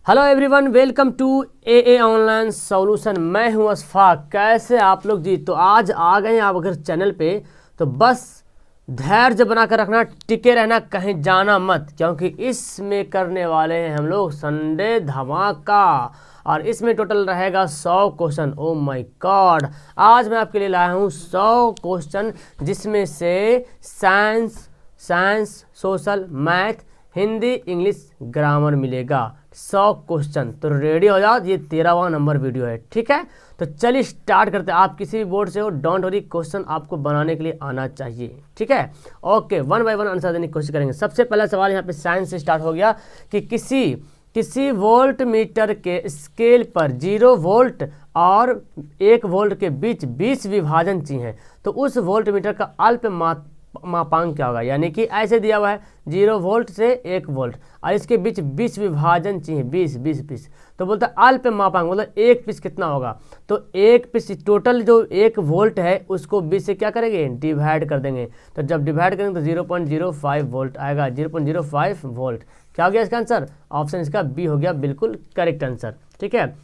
Hello everyone, welcome to a online solution. मैं हूं अशफाक। कैसे आप लोग जी? तो आज आ गए आप अगर चैनल पे तो बस धैर्य बनाकर रखना, टिके रहना, कहीं जाना मत, क्योंकि इसमें करने वाले हैं हम लोग संडे धमाका। और इसमें टोटल रहेगा 100 क्वेश्चन। ओ माय गॉड, आज मैं आपके लिए लाया हूँ 100 क्वेश्चन, जिसमें से science, social, math, Hindi, English, grammar मिलेगा। 100 क्वेश्चन। तो रेडी हो जाओ, ये 13वां नंबर वीडियो है, ठीक है। तो चलिए स्टार्ट करते हैं। आप किसी भी बोर्ड से हो, डोंट वरी, क्वेश्चन आपको बनाने के लिए आना चाहिए, ठीक है। Okay, one by one answer देने की कोशिश करेंगे। सबसे पहला सवाल यहाँ पे साइंस से स्टार्ट हो गया कि किसी वोल्ट मीटर के स्केल पर 0 वोल्ट और 1 वोल्ट के बीच 20 विभाजन चाहिए, तो उस वोल्ट मीटर का अल्प मापांक क्या होगा। यानी कि ऐसे दिया हुआ है 0 वोल्ट से 1 वोल्ट और इसके बीच 20 विभाजन चाहिए, 20। तो बोलता है अल्प मापांक मतलब एक पीस कितना होगा। तो एक पीस टोटल जो 1 वोल्ट है उसको 20 से क्या करेंगे, डिवाइड कर देंगे। तो जब डिवाइड करेंगे तो 0.05 वोल्ट आएगा। 0.05 वोल्ट क्या हो गया इसका आंसर? ऑप्शन इसका बी हो गया बिल्कुल करेक्ट आंसर, ठीक है।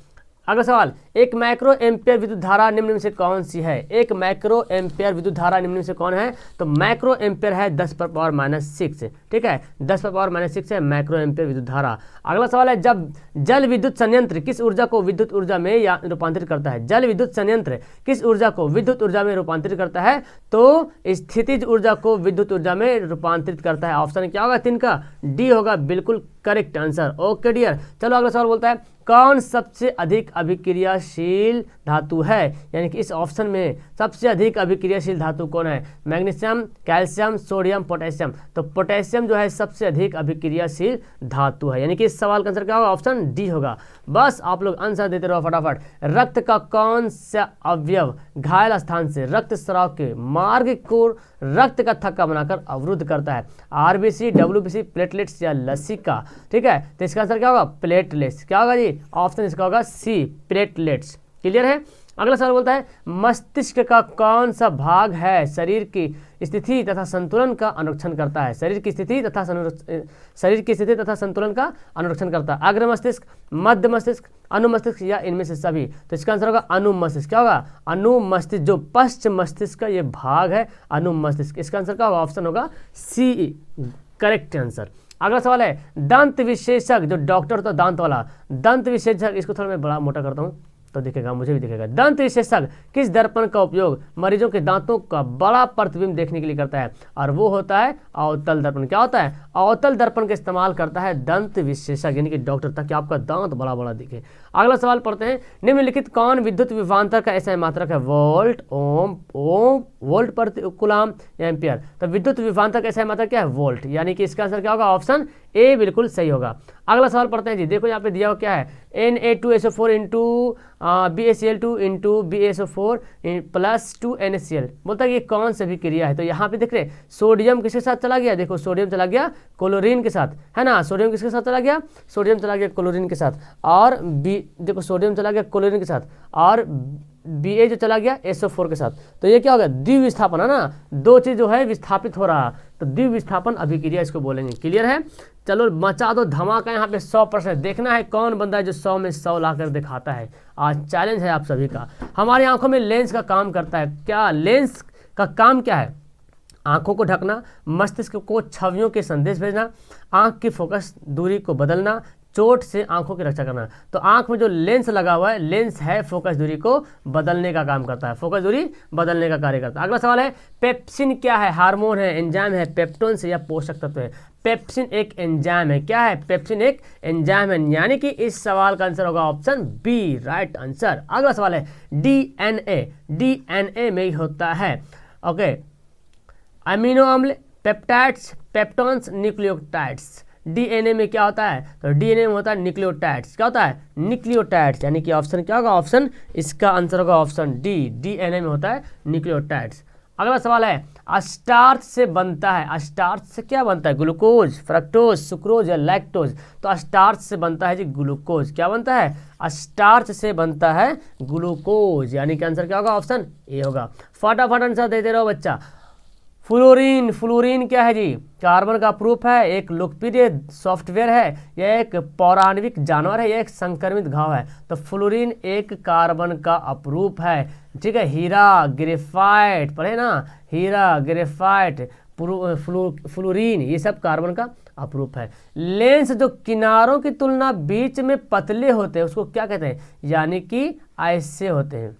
अगला सवाल, एक माइक्रो एम्पियर विद्युत धारा निम्न में से कौन सी है? एक माइक्रो एम्पियर विद्युत धारा निम्न में से कौन है? तो माइक्रो एम्पियर है 10⁻⁻6, ठीक है। 10⁻⁻6 है माइक्रो एम्पियर विद्युत धारा। अगला सवाल है, जब जल विद्युत संयंत्र किस ऊर्जा को विद्युत ऊर्जा में रूपांतरित करता है? जल विद्युत संयंत्र किस ऊर्जा को विद्युत ऊर्जा में रूपांतरित करता है? तो स्थितिज ऊर्जा को विद्युत ऊर्जा में रूपांतरित करता है। ऑप्शन क्या होगा? 3 का डी होगा बिल्कुल करेक्ट आंसर। ओके डियर, चलो अगला सवाल बोलता है, कौन सबसे अधिक अभिक्रियाशील धातु है? यानी कि इस ऑप्शन में सबसे अधिक अभिक्रियाशील धातु कौन है? Magnesium, calcium, sodium, potassium. तो पोटेशियम जो है सबसे अधिक अभिक्रियाशील धातु है। यानी कि इस सवाल का आंसर क्या होगा? ऑप्शन डी होगा। बस आप लोग आंसर देते रहो फटाफट। रक्त का कौन सा अवयव घायल स्थान से रक्त स्राव के मार्ग को रक्त का थक्का बनाकर अवरुद्ध करता है? आरबीसी, डब्ल्यूबीसी, प्लेटलेट्स या लसिका, ठीक है। तो इसका आंसर क्या होगा? प्लेटलेट्स। क्या होगा जी? ऑप्शन इसका होगा सी, प्लेटलेट्स। क्लियर है। अगला सवाल बोलता है, मस्तिष्क का कौन सा भाग है शरीर की स्थिति तथा संतुलन का अनुरक्षण करता है? शरीर की स्थिति तथा संतुलन का अनुरक्षण करता है। अग्र मस्तिष्क, मध्य मस्तिष्क, अनुमस्तिष्क या इनमें से सभी? तो इसका आंसर होगा अनुमस्तिष्क। क्या होगा? अनुमस्तिष्क, जो पश्च मस्तिष्क का ये भाग है अनुमस्तिष्क। इसका आंसर क्या होगा? ऑप्शन होगा सी, करेक्ट आंसर। अगला सवाल है, दंत विशेषज्ञ, जो डॉक्टर होता है दांत वाला, दंत विशेषज्ञ, इसको थोड़ा मैं बड़ा मोटा करता हूँ तो दिखेगा, मुझे भी दिखेगा। दंत विशेषज्ञ किस दर्पण का उपयोग मरीजों के दांतों का बड़ा प्रतिबिंब देखने के लिए करता है? और वो होता है अवतल दर्पण। क्या होता है? अवतल दर्पण का इस्तेमाल करता है दंत विशेषज्ञ यानी कि डॉक्टर, ताकि आपका दांत बड़ा बड़ा दिखे। अगला सवाल पढ़ते हैं, निम्नलिखित कौन विद्युत विभवांतर का ऐसा मात्रक है? वोल्ट, ओम, वोल्ट प्रति कूलम, एम्पियर। तो विद्युत विभवांतर का ऐसा मात्रक क्या है? वोल्ट। यानी कि इसका आंसर क्या होगा? ऑप्शन ए बिल्कुल सही होगा। अगला सवाल पढ़ते हैं जी। देखो यहाँ पे दिया हुआ क्या है, Na2SO4 into BaCl2 into BaSO4 plus 2 NaCl। बोलता है ये कौन सी अभिक्रिया है? तो यहाँ पे देख रहे सोडियम किसके साथ चला गया? देखो सोडियम चला गया क्लोरीन के साथ, है ना। सोडियम किसके साथ चला गया? सोडियम चला गया क्लोरीन के साथ। और देखो सोडियम चला गया क्लोरीन के साथ और Ba जो चला गया SO4 के साथ। तो ये क्या होगा? द्विविस्थापन, है ना। दो चीज जो है विस्थापित हो रहा, तो द्विविस्थापन अभिक्रिया इसको बोलेंगे। क्लियर है। चलो मचा दो धमाका यहाँ पे 100%। देखना है कौन बंदा है जो 100 में 100 लाकर दिखाता है। आज चैलेंज है आप सभी का। हमारी आंखों में लेंस का काम करता है। क्या लेंस का काम क्या है? आंखों को ढकना, मस्तिष्क को छवियों के संदेश भेजना, आंख की फोकस दूरी को बदलना, चोट से आंखों की रक्षा करना। तो आंख में जो लेंस लगा हुआ है, लेंस है फोकस दूरी को बदलने का काम करता है, फोकस दूरी बदलने का कार्य करता है। अगला सवाल है, पेप्सिन क्या है? हार्मोन है, एंजाइम है, पेप्टोन्स या पोषक तत्व है? पेप्सिन एक एंजाइम है। क्या है? पेप्सिन एक एंजाइम है। यानी कि इस सवाल का आंसर होगा ऑप्शन बी, राइट आंसर। अगला सवाल है, डीएनए में होता है ओके अमीनो अम्ल, पेप्टाइड्स, पेप्टोन्स, न्यूक्लियोटाइड्स। डीएनए में क्या होता है? तो डीएनए में होता है न्यूक्लियोटाइड्स। क्या होता है? न्यूक्लियोटाइड्स। यानी कि ऑप्शन क्या होगा? ऑप्शन इसका आंसर होगा ऑप्शन डी, डीएनए में होता है न्यूक्लियोटाइड्स। अगला सवाल है, स्टार्च से बनता है। स्टार्च से क्या बनता है? ग्लूकोज, फ्रक्टोज, सुक्रोज या लैक्टोज। तो स्टार्च से बनता है जी ग्लूकोज। क्या बनता है? स्टार्च से बनता है ग्लूकोज। यानी कि आंसर क्या होगा? ऑप्शन ए होगा। फटाफट आंसर देते रहो बच्चा, फ्लोरीन, फ्लोरीन क्या है जी? कार्बन का प्रूफ है, एक लोकप्रिय सॉफ्टवेयर है, यह एक पौराणिक जानवर है, यह एक संक्रमित घाव है। तो फ्लोरीन एक कार्बन का अपरूप है, ठीक है। हीरा, ग्रेफाइट पढ़े ना, हीरा, ग्रेफाइट, फ्लोरीन, ये सब कार्बन का अपरूप है। लेंस जो किनारों की तुलना बीच में पतले होते हैं उसको क्या कहते हैं? यानी कि ऐसे होते हैं,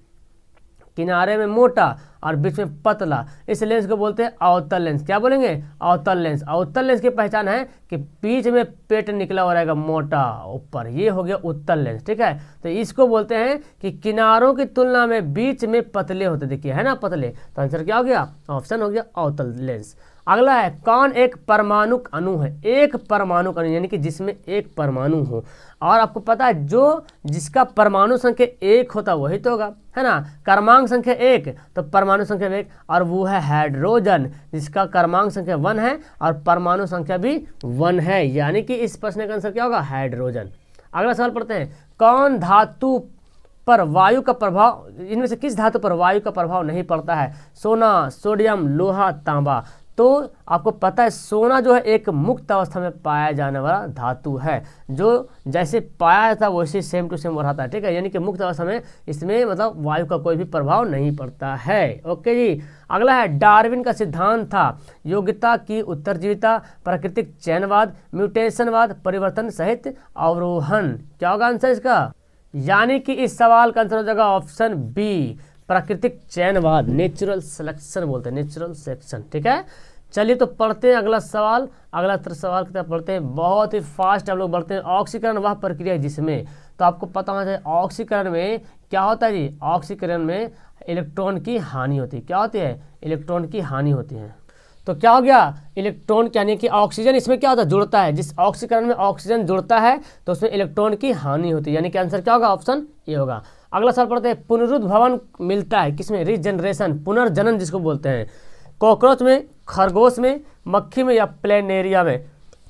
किनारे में मोटा और बीच में पतला, इस लेंस को बोलते हैं अवतल लेंस। क्या बोलेंगे? अवतल लेंस। अवतल लेंस की पहचान है कि बीच में पेट निकला हो रहेगा मोटा ऊपर, ये हो गया उत्तल लेंस, ठीक है। तो इसको बोलते हैं कि किनारों की तुलना में बीच में पतले होते, देखिए है ना पतले, तो आंसर क्या हो गया? ऑप्शन हो गया अवतल लेंस। अगला है, कौन एक परमाणुक अणु है? एक परमाणुक अणु यानी कि जिसमें एक परमाणु हो, और आपको पता है जो जिसका परमाणु संख्या 1 होता वही तो होगा, है ना। क्रमांक संख्या 1 तो परमाणु संख्या 1, और वो है हाइड्रोजन, जिसका क्रमांक संख्या 1 है और परमाणु संख्या भी 1 है, यानी कि इस प्रश्न का आंसर क्या होगा? हाइड्रोजन। अगला सवाल पढ़ते हैं, कौन धातु पर वायु का प्रभाव, इनमें से किस धातु पर वायु का प्रभाव नहीं पड़ता है? सोना, सोडियम, लोहा, तांबा। तो आपको पता है सोना जो है एक मुक्त अवस्था में पाया जाने वाला धातु है, जो जैसे पाया जाता है वैसे सेम टू सेम रहता है, ठीक है। यानी कि मुक्त अवस्था में इसमें मतलब वायु का कोई भी प्रभाव नहीं पड़ता है। ओके जी। अगला है, डार्विन का सिद्धांत था योग्यता की उत्तरजीविता, प्राकृतिक चयनवाद, म्यूटेशनवाद, परिवर्तन सहित अवरोहण। क्या होगा आंसर इसका? यानी कि इस सवाल का आंसर हो जाएगा ऑप्शन बी, प्राकृतिक चयनवाद, नेचुरल सिलेक्शन बोलते हैं, नेचुरल सिलेक्शन, ठीक है। चलिए तो पढ़ते हैं अगला सवाल। अगला सवाल की तरफ पढ़ते हैं, बहुत ही फास्ट हम लोग बढ़ते हैं। ऑक्सीकरण वह प्रक्रिया है जिसमें, तो आपको पता होना चाहिए ऑक्सीकरण में क्या होता है जी? ऑक्सीकरण में इलेक्ट्रॉन की हानि होती है। क्या होती है? इलेक्ट्रॉन की हानि होती है। तो क्या हो गया? इलेक्ट्रॉन यानी कि ऑक्सीजन इसमें क्या होता है? जुड़ता है। जिस ऑक्सीकरण में ऑक्सीजन जुड़ता है तो उसमें इलेक्ट्रॉन की हानि होती है, यानी कि आंसर क्या होगा? ऑप्शन ए होगा। अगला सवाल पढ़ते हैं, पुनरुद्भवन मिलता है किसमें? रीजनरेशन, पुनर्जनन जिसको बोलते हैं, कॉकरोच में, खरगोश में, मक्खी में या प्लेनेरिया में?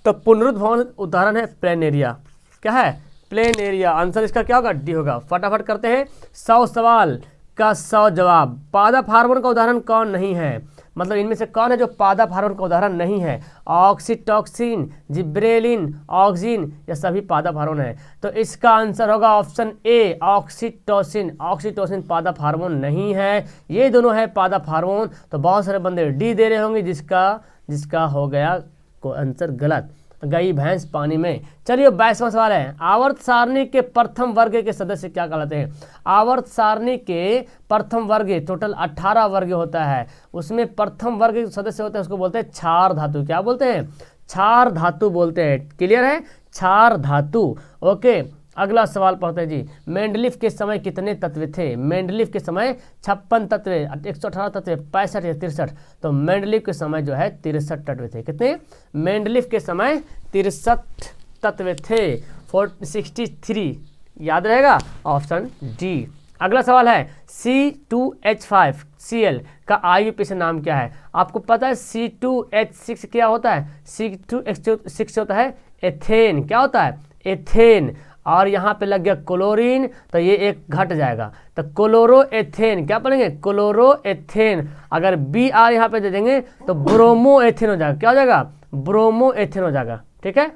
तो पुनरुद्भवन उदाहरण है प्लेनेरिया। क्या है? प्लेनेरिया। आंसर इसका क्या होगा? डी होगा। फटाफट करते हैं, 100 सवाल का 100 जवाब। पादप हार्मोन का उदाहरण कौन नहीं है? मतलब इनमें से कौन है जो पादप हार्मोन का उदाहरण नहीं है? ऑक्सीटॉक्सिन, जिब्रेलिन, ऑक्सिन, या सभी पादप हार्मोन है। तो इसका आंसर होगा ऑप्शन ए, ऑक्सीटोसिन। ऑक्सीटोसिन पादप हार्मोन नहीं है, ये दोनों है पादप हार्मोन। तो बहुत सारे बंदे डी दे रहे होंगे, जिसका हो गया को आंसर गलत, गई भैंस पानी में। चलिए 22वां सवाल है, आवर्त सारणी के प्रथम वर्ग के सदस्य क्या कहलाते हैं? आवर्त सारणी के प्रथम वर्ग टोटल 18 वर्ग होता है, उसमें प्रथम वर्ग के सदस्य होते हैं उसको बोलते हैं क्षार धातु। क्या बोलते हैं? क्षार धातु बोलते हैं। क्लियर है? क्षार धातु। ओके। अगला सवाल पढ़ते हैं जी, मेंडलीफ के समय कितने तत्व थे? मेंडलीफ के समय 56 तत्व, 118 तत्व, 65 या 63? तो मेंडलीफ के समय जो है 63 तत्व थे। कितने? मेंडलीफ के समय 63 तत्व थे, 63, याद रहेगा ऑप्शन डी। अगला सवाल है, C2H5Cl का IUPAC नाम क्या है? आपको पता है C2H6 क्या होता है? C2H6 होता है एथेन। क्या होता है? एथेन। और यहाँ पे लग गया क्लोरीन, तो ये एक घट जाएगा, तो क्लोरोएथेन। क्या पढ़ेंगे? क्लोरोएथेन। अगर Br यहाँ पे दे देंगे तो ब्रोमोएथेन हो जाएगा। क्या हो जाएगा? ब्रोमोएथेन हो जाएगा, ठीक है।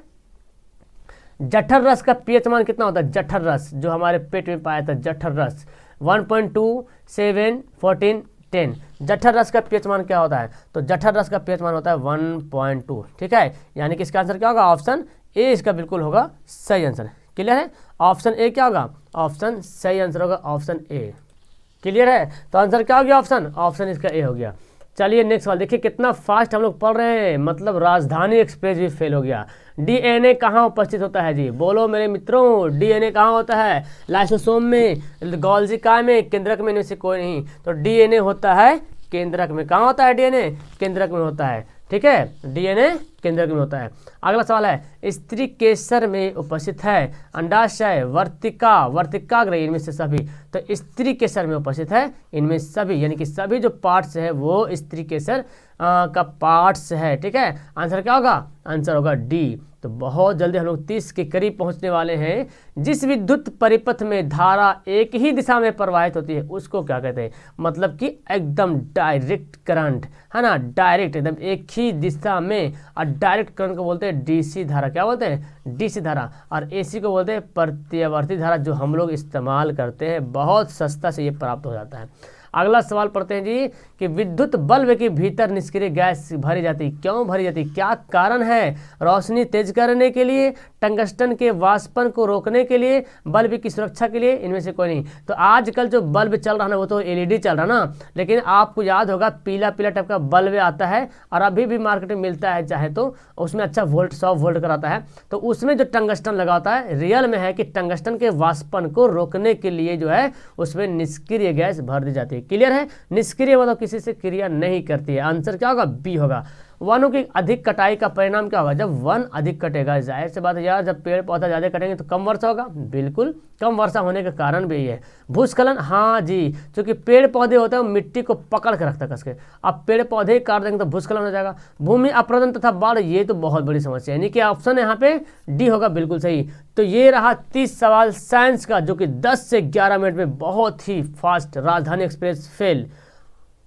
जठर रस का pH मान कितना होता है? जठर रस जो हमारे पेट में पाया था, जठर रस 1.2, 7, 14, 10। जठर रस का pH मान क्या होता है? तो जठर रस का pH मान होता है 1.2, ठीक है। यानी कि इसका आंसर क्या होगा? ऑप्शन ए इसका बिल्कुल होगा सही आंसर। क्लियर है? ऑप्शन ए क्या होगा? ऑप्शन सही आंसर होगा ऑप्शन ए। क्लियर है? तो आंसर क्या हो गया? ऑप्शन इसका ए हो गया। चलिए नेक्स्ट सवाल देखिए, कितना फास्ट हम लोग पढ़ रहे हैं, मतलब राजधानी एक्सप्रेस भी फेल हो गया। डीएनए कहाँ उपस्थित होता है जी? बोलो मेरे मित्रों, डीएनए कहाँ होता है? लाइसोसोम में, गोल्गी काय में, केंद्रक में? इनमें से कोई नहीं। तो डीएनए होता है केंद्रक में। कहाँ होता है डीएनए? केंद्रक में होता है, ठीक है। डीएनए केंद्रक में होता है। अगला सवाल है, स्त्री केसर में उपस्थित है? अंडाशय, वर्तिकाग्र, इनमें से सभी। तो स्त्री केसर में उपस्थित है इनमें सभी, यानी कि सभी जो पार्ट्स है वो स्त्री केसर का पार्ट्स है। ठीक है, आंसर क्या होगा? आंसर होगा डी। तो बहुत जल्दी हम लोग 30 के करीब पहुंचने वाले हैं। जिस विद्युत परिपथ में धारा एक ही दिशा में प्रवाहित होती है उसको क्या कहते हैं? मतलब कि एकदम डायरेक्ट करंट, है ना, डायरेक्ट एकदम एक ही दिशा में। और डायरेक्ट करंट को बोलते हैं डीसी धारा। क्या बोलते हैं? डीसी धारा। और एसी को बोलते हैं प्रत्यावर्ती धारा, जो हम लोग इस्तेमाल करते हैं। बहुत सस्ता से ये प्राप्त हो जाता है। अगला सवाल पढ़ते हैं जी कि विद्युत बल्ब के भीतर निष्क्रिय गैस भरी जाती, क्यों भरी जाती, क्या कारण है? रोशनी तेज करने के लिए, टंगस्टन के वाष्पन को रोकने के लिए, बल्ब की सुरक्षा के लिए, इनमें से कोई नहीं। तो आजकल जो बल्ब चल रहा है वो तो एलईडी चल रहा ना, लेकिन आपको याद होगा पीला पीला टाइप का बल्ब आता है और अभी भी मार्केट में मिलता है चाहे तो, उसमें अच्छा वोल्ट 100 वोल्ट का आता है। तो उसमें जो टंगस्टन लगा होता है रियल में है कि टंगस्टन के वाष्पन को रोकने के लिए जो है उसमें निष्क्रिय गैस भर दी जाती है। क्लियर है? निष्क्रिय मतलब किसी से क्रिया नहीं करती है। आंसर क्या होगा? बी होगा। वनों की अधिक कटाई का परिणाम क्या होगा? जब वन अधिक कटेगा, जाहिर सी बात है यार, जब पेड़ पौधा ज़्यादा कटेंगे तो कम वर्षा होगा। बिल्कुल, कम वर्षा होने का कारण भी है भूस्खलन। हाँ जी, क्योंकि पेड़ पौधे होते हैं वो मिट्टी को पकड़ के रखता है कसके। अब पेड़ पौधे ही काट देंगे तो भूस्खलन हो जाएगा। भूमि अपरदन तथा बाढ़, ये तो बहुत बड़ी समस्या है, यानी कि ऑप्शन यहाँ पे डी होगा बिल्कुल सही। तो ये रहा 30 सवाल साइंस का, जो कि 10 से 11 मिनट में बहुत ही फास्ट राजधानी एक्सप्रेस फेल।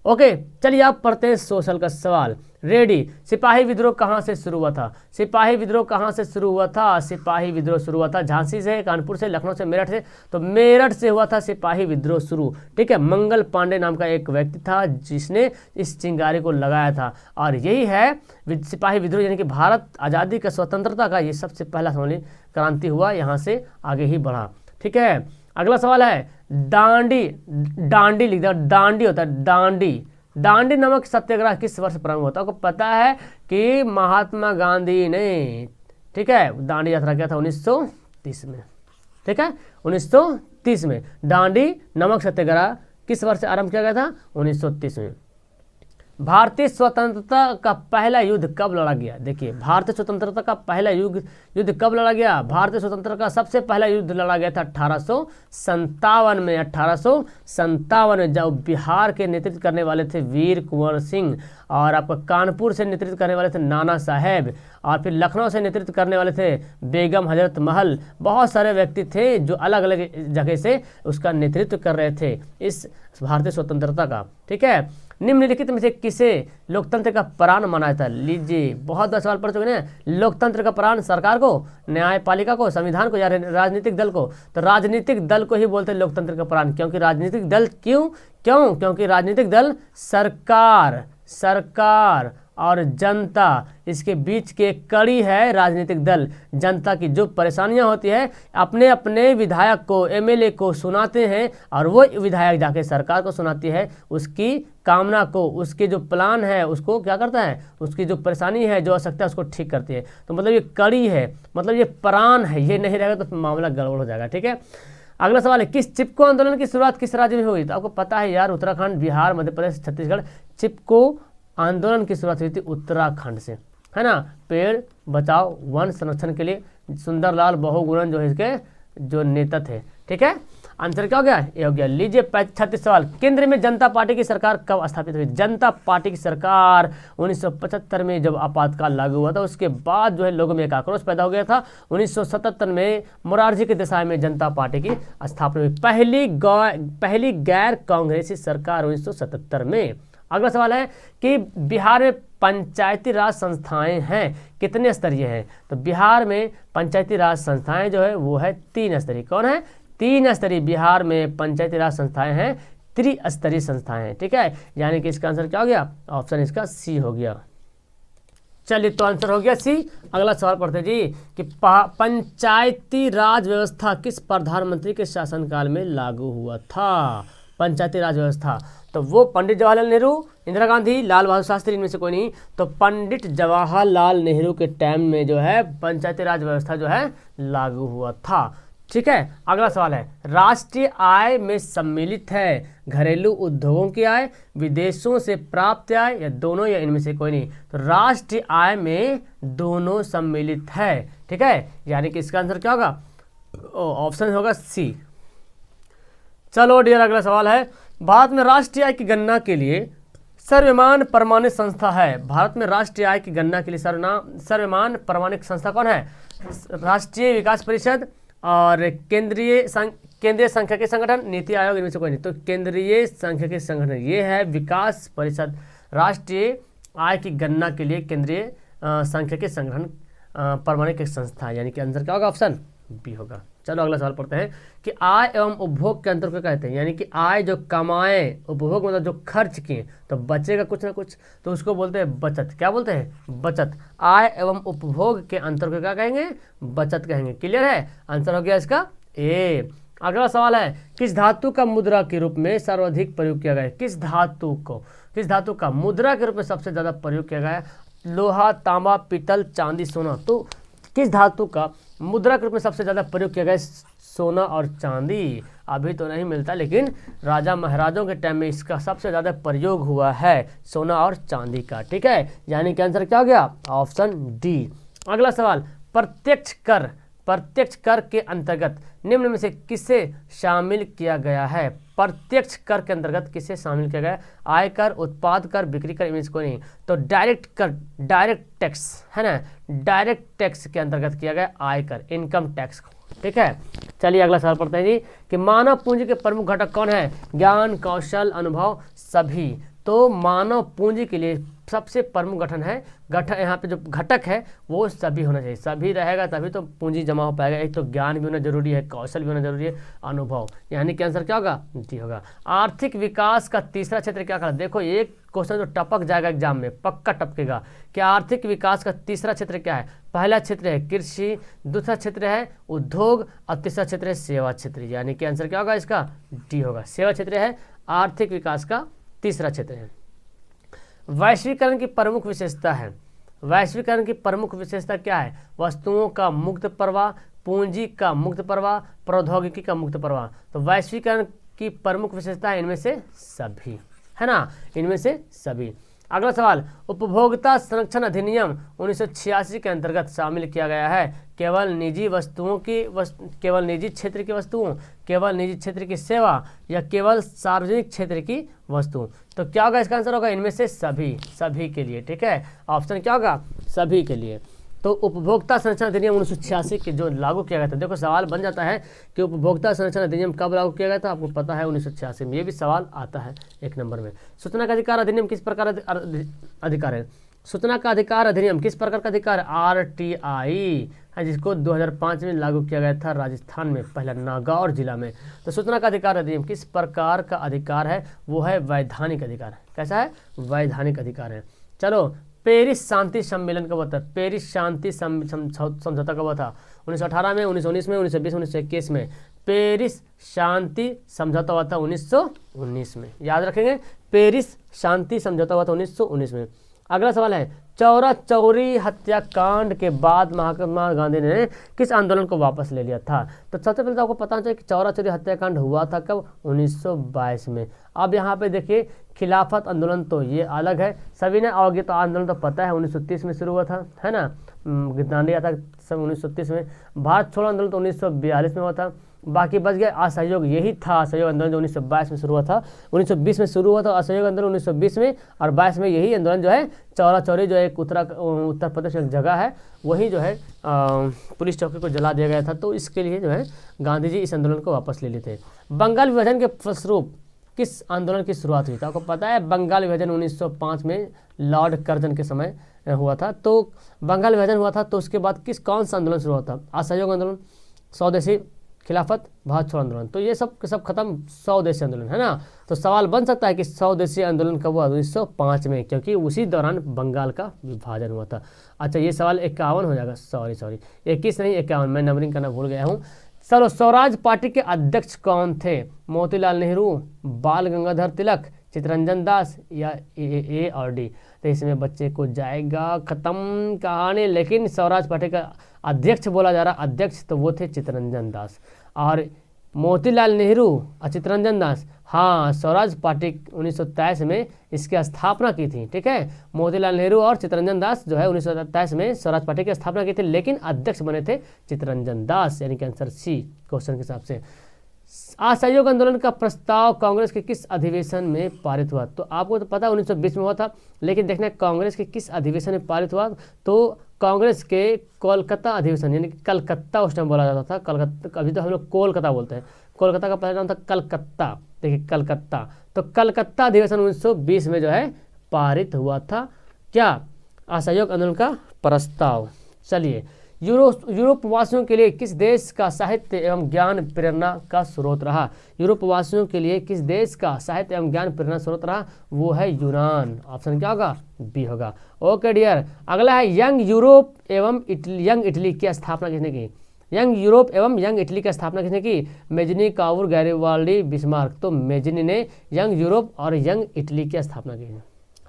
ओके, चलिए आप पढ़ते हैं सोशल का सवाल। रेडी। सिपाही विद्रोह कहाँ से शुरू हुआ था? सिपाही विद्रोह कहाँ से शुरू हुआ था? सिपाही विद्रोह शुरू हुआ था झांसी से, कानपुर से, लखनऊ से, मेरठ से। तो मेरठ से हुआ था सिपाही विद्रोह शुरू। ठीक है, मंगल पांडे नाम का एक व्यक्ति था जिसने इस चिंगारी को लगाया था, और यही है सिपाही विद्रोह, यानी कि भारत आज़ादी का, स्वतंत्रता का ये सबसे पहला क्रांति हुआ, यहाँ से आगे ही बढ़ा। ठीक है, अगला सवाल है दांडी। दांडी लिख दो, दांडी होता है दांडी। दांडी नामक सत्याग्रह किस वर्ष प्रारंभ होता है? आपको पता है कि महात्मा गांधी ने, ठीक है, दांडी यात्रा किया था 1930 में। ठीक है, 1930 में दांडी नामक सत्याग्रह किस वर्ष आरंभ किया गया था? 1930 में। भारतीय स्वतंत्रता का पहला युद्ध कब लड़ा गया? देखिए, भारतीय स्वतंत्रता का पहला युद्ध कब लड़ा गया? भारतीय स्वतंत्रता का सबसे पहला युद्ध लड़ा गया था 1857 में। 1857 में, जब बिहार के नेतृत्व करने वाले थे वीर कुंवर सिंह, और आपका कानपुर से नेतृत्व करने वाले थे नाना साहेब, और फिर लखनऊ से नेतृत्व करने वाले थे बेगम हजरत महल। बहुत सारे व्यक्ति थे जो अलग अलग जगह से उसका नेतृत्व कर रहे थे इस भारतीय स्वतंत्रता का। ठीक है, निम्नलिखित में से किसे लोकतंत्र का प्राण माना जाता है? लीजिए, बहुत बार सवाल पढ़ चुके हैं। लोकतंत्र का प्राण सरकार को, न्यायपालिका को, संविधान को, या राजनीतिक दल को? तो राजनीतिक दल को ही बोलते हैं लोकतंत्र का प्राण, क्योंकि राजनीतिक दल क्यों? क्योंकि राजनीतिक दल सरकार और जनता, इसके बीच के कड़ी है राजनीतिक दल। जनता की जो परेशानियां होती है अपने अपने विधायक को, एमएलए को सुनाते हैं, और वो विधायक जाके सरकार को सुनाती है उसकी कामना को, उसके जो प्लान है उसको क्या करता है, उसकी जो परेशानी है, जो आवश्यकता है उसको ठीक करती है। तो मतलब ये कड़ी है, मतलब ये प्राण है, ये नहीं रहेगा तो मामला गड़बड़ हो जाएगा। ठीक है, अगला सवाल है किस चिपको आंदोलन की शुरुआत किस राज्य में हुई? तो आपको पता है यार, उत्तराखंड, बिहार, मध्य प्रदेश, छत्तीसगढ़। चिपको आंदोलन की शुरुआत हुई थी उत्तराखंड से, है ना। पेड़ बचाओ, वन संरक्षण के लिए सुंदरलाल बहुगुणन जो है इसके जो नेता थे। ठीक है, आंसर क्या हो गया? ये हो गया। लीजिए 36 सवाल। केंद्र में जनता पार्टी की सरकार कब स्थापित हुई? जनता पार्टी की सरकार 1975 में जब आपातकाल लागू हुआ था, उसके बाद जो है लोगों में एक आक्रोश पैदा हो गया था। 1977 में मोरारजी के दशा में जनता पार्टी की स्थापना हुई, पहली गैर कांग्रेसी सरकार 1977 में। अगला सवाल है कि बिहार में पंचायती राज संस्थाएं हैं, कितने स्तरीय हैं? तो बिहार में पंचायती राज संस्थाएं जो है वो है 3 स्तरीय। कौन है? 3 स्तरीय। बिहार में पंचायती राज संस्थाएं हैं, त्रिस्तरीय संस्थाएं हैं। ठीक है, यानी कि इसका आंसर क्या हो गया? ऑप्शन इसका सी हो गया। चलिए, तो आंसर हो गया सी। अगला सवाल पढ़ते जी कि पंचायती राज व्यवस्था किस प्रधानमंत्री के शासनकाल में लागू हुआ था? पंचायती राज व्यवस्था, तो वो पंडित जवाहरलाल नेहरू, इंदिरा गांधी, लाल बहादुर शास्त्री, इनमें से कोई नहीं। तो पंडित जवाहरलाल नेहरू के टाइम में जो है पंचायती राज व्यवस्था जो है लागू हुआ था। ठीक है। अगला सवाल है, राष्ट्रीय आय में सम्मिलित है घरेलू उद्योगों की आय, विदेशों से प्राप्त आय, या दोनों, या इनमें से कोई नहीं। तो राष्ट्रीय आय में दोनों सम्मिलित है, ठीक है, यानी कि इसका आंसर क्या होगा, ऑप्शन होगा सी। चलो डियर, अगला सवाल है, भारत में राष्ट्रीय आय की गणना के लिए सर्वमान्य प्रमाणित संस्था है। भारत में राष्ट्रीय आय की गणना के लिए सर्वमान्य प्रमाणित संस्था कौन है? राष्ट्रीय विकास परिषद और केंद्रीय सांख्यिकी संगठन, नीति आयोग, इनमें से कोई नहीं। तो केंद्रीय सांख्यिकी संगठन ये है विकास परिषद। राष्ट्रीय आय की गणना के लिए केंद्रीय सांख्यिकी संगठन प्रमाणित एक संस्था, यानी कि आंसर क्या होगा, ऑप्शन बी होगा। चलो अगला सवाल पढ़ते हैं कि आय एवं उपभोग के अंतर को कहते हैं, यानी कि आय जो कमाए, उपभोग मतलब जो खर्च किए, तो बचेगा कुछ ना कुछ, तो उसको बोलते हैं बचत। क्या बोलते हैं? बचत। आय एवं उपभोग के अंतर को क्या कहेंगे? बचत कहेंगे। क्लियर है? आंसर हो गया इसका ए। अगला सवाल है, किस धातु का मुद्रा के रूप में सर्वाधिक प्रयोग किया गया है? किस धातु का मुद्रा के रूप में सबसे ज्यादा प्रयोग किया गया है? लोहा, तांबा, पीतल, चांदी, सोना। तो किस धातु का मुद्रा के रूप में सबसे ज्यादा प्रयोग किया गया है? सोना और चांदी। अभी तो नहीं मिलता, लेकिन राजा महाराजों के टाइम में इसका सबसे ज्यादा प्रयोग हुआ है, सोना और चांदी का। ठीक है, यानी कि आंसर क्या हो गया? Option D. अगला सवाल, प्रत्यक्ष कर के अंतर्गत निम्न में से किसे शामिल किया गया है? प्रत्यक्ष कर के अंतर्गत किसे शामिल किया गया है? आयकर, उत्पाद कर, बिक्री कर, इनमें से कोई नहीं। तो डायरेक्ट कर, डायरेक्ट टैक्स है ना, डायरेक्ट टैक्स के अंतर्गत किया गया आयकर, इनकम टैक्स। ठीक है, चलिए अगला सवाल पढ़ते हैं जी कि मानव पूंजी के प्रमुख घटक कौन है? ज्ञान, कौशल, अनुभव, सभी। तो मानव पूंजी के लिए सबसे प्रमुख गठन है, यहाँ पे जो घटक है वो सभी होना चाहिए। सभी रहेगा तभी तो पूंजी जमा हो पाएगा। एक तो ज्ञान भी होना जरूरी है, कौशल भी होना जरूरी है, अनुभव, यानी कि आंसर क्या होगा? डी होगा। आर्थिक विकास का तीसरा क्षेत्र क्या कहा? देखो एक क्वेश्चन जो टपक जाएगा एग्जाम में, पक्का टपकेगा कि आर्थिक विकास का तीसरा क्षेत्र क्या है? पहला क्षेत्र है कृषि, दूसरा क्षेत्र है उद्योग और तीसरा क्षेत्र है सेवा क्षेत्र, यानी कि आंसर क्या होगा इसका? डी होगा। सेवा क्षेत्र है आर्थिक विकास का तीसरा क्षेत्र है। वैश्वीकरण की प्रमुख विशेषता है, वैश्वीकरण की प्रमुख विशेषता क्या है? वस्तुओं का मुक्त प्रवाह, पूंजी का मुक्त प्रवाह, प्रौद्योगिकी का मुक्त प्रवाह। तो वैश्वीकरण की प्रमुख विशेषता है इनमें से सभी, है ना, इनमें से सभी। अगला सवाल, उपभोक्ता संरक्षण अधिनियम 1986 के अंतर्गत शामिल किया गया है केवल निजी वस्तुओं की केवल निजी क्षेत्र की वस्तुओं, केवल निजी क्षेत्र की सेवा, या केवल सार्वजनिक क्षेत्र की वस्तु। तो क्या होगा इसका आंसर? होगा इनमें से सभी, सभी के लिए। ठीक है, ऑप्शन क्या होगा? सभी के लिए। तो उपभोक्ता संरक्षण अधिनियम 1986 के जो लागू किया गया था, देखो सवाल बन जाता है कि उपभोक्ता संरक्षण अधिनियम कब लागू किया गया था? आपको पता है 1986 में, ये भी सवाल आता है एक नंबर में। सूचना का अधिकार अधिनियम किस प्रकार अधिकार है? सूचना का अधिकार अधिनियम किस प्रकार का अधिकार? RTI है, जिसको 2005 में लागू किया गया था राजस्थान में, पहला नागौर जिला में। तो सूचना का अधिकार अधिनियम किस प्रकार का अधिकार है? वो है वैधानिक अधिकार। कैसा है? वैधानिक अधिकार है। चलो, पेरिस शांति सम्मेलन कब होता है? पेरिस शांति समझौता कब हुआ था? 1918 में, 1919 में, 1920, 1921 में। पेरिस शांति समझौता हुआ था 1919 में, याद रखेंगे। पेरिस शांति समझौता हुआ था 1919 में। अगला सवाल है, चौरा चौरी हत्याकांड के बाद महात्मा गांधी ने किस आंदोलन को वापस ले लिया था? तो सबसे पहले तो आपको पता चाहिए कि चौरा चौरी हत्याकांड हुआ था कब? 1922 में। अब यहाँ पे देखिए, खिलाफत आंदोलन तो ये अलग है, सभी ने अवज्ञा तो आंदोलन तो पता है 1930 में शुरू हुआ था, है ना, गांधी आता सब 1930 में। भारत छोड़ो आंदोलन तो 1942 में हुआ था। बाकी बच गया असहयोग, यही था असहयोग आंदोलन जो 1922 में शुरू हुआ था। 1920 में शुरू हुआ था असहयोग आंदोलन 1920 में, और 22 में यही आंदोलन जो है चौरा चौरी, जो एक उत्तर प्रदेश एक जगह है, वही जो है पुलिस चौकी को जला दिया गया था। तो इसके लिए जो है गांधी जी इस आंदोलन को वापस ले लेते हैं। बंगाल विभाजन के फलस्वरूप किस आंदोलन की शुरुआत हुई था? आपको पता है बंगाल विभाजन 1905 में लॉर्ड कर्जन के समय हुआ था। तो बंगाल विभाजन हुआ था, तो उसके बाद कौन सा आंदोलन शुरू हुआ था? असहयोग आंदोलन, स्वदेशी खिलाफत, भारत छोड़ो आंदोलन। तो ये सब खत्म, स्वदेशी आंदोलन, है ना। तो सवाल बन सकता है कि स्वदेशी आंदोलन कब हुआ? 1905 में, क्योंकि उसी दौरान बंगाल का विभाजन हुआ था। अच्छा, ये सवाल 51 हो जाएगा, सॉरी 21 नहीं 51, मैं नंबरिंग करना भूल गया हूँ। चलो, स्वराज पार्टी के अध्यक्ष कौन थे? मोतीलाल नेहरू, बाल गंगाधर तिलक, चित्तरंजन दास, या ए और डी? तो इसमें बच्चे को जाएगा खत्म कहानी, लेकिन स्वराज पार्टी का अध्यक्ष बोला जा रहा, अध्यक्ष तो वो थे चित्तरंजन दास। और मोतीलाल नेहरू और चित्तरंजन दास, हाँ, स्वराज पार्टी 1927 में इसकी स्थापना की थी। ठीक है, मोतीलाल नेहरू और चित्तरंजन दास जो है 1927 में स्वराज पार्टी की स्थापना की थी, लेकिन अध्यक्ष बने थे चित्तरंजन दास, यानी कि आंसर सी क्वेश्चन के हिसाब से। असहयोग आंदोलन का प्रस्ताव कांग्रेस के किस अधिवेशन में पारित हुआ? तो आपको तो पता 1920 में हुआ था, लेकिन देखना कांग्रेस के किस अधिवेशन में पारित हुआ, तो कांग्रेस के कोलकाता अधिवेशन, यानी कि कलकत्ता उस टाइम बोला जाता था, कलकत्ता, अभी तो हम लोग कोलकाता बोलते हैं, कोलकाता का पहला नाम था कलकत्ता। देखिए कलकत्ता, तो कलकत्ता अधिवेशन 1920 में जो है पारित हुआ था क्या? असहयोग आंदोलन का प्रस्ताव। चलिए, यूरोप वासियों के लिए किस देश का साहित्य एवं ज्ञान प्रेरणा का स्रोत रहा? यूरोप वासियों के लिए किस देश का साहित्य एवं ज्ञान प्रेरणा स्रोत रहा? वो है यूनान। ऑप्शन क्या होगा? बी होगा। ओके डियर, अगला है यंग यूरोप एवं यंग इटली की स्थापना किसने की? यंग यूरोप एवं यंग इटली की स्थापना किसने की? Mazzini, Cavour, Garibaldi, Bismarck. तो मेजनी ने यंग यूरोप और यंग इटली की स्थापना की है।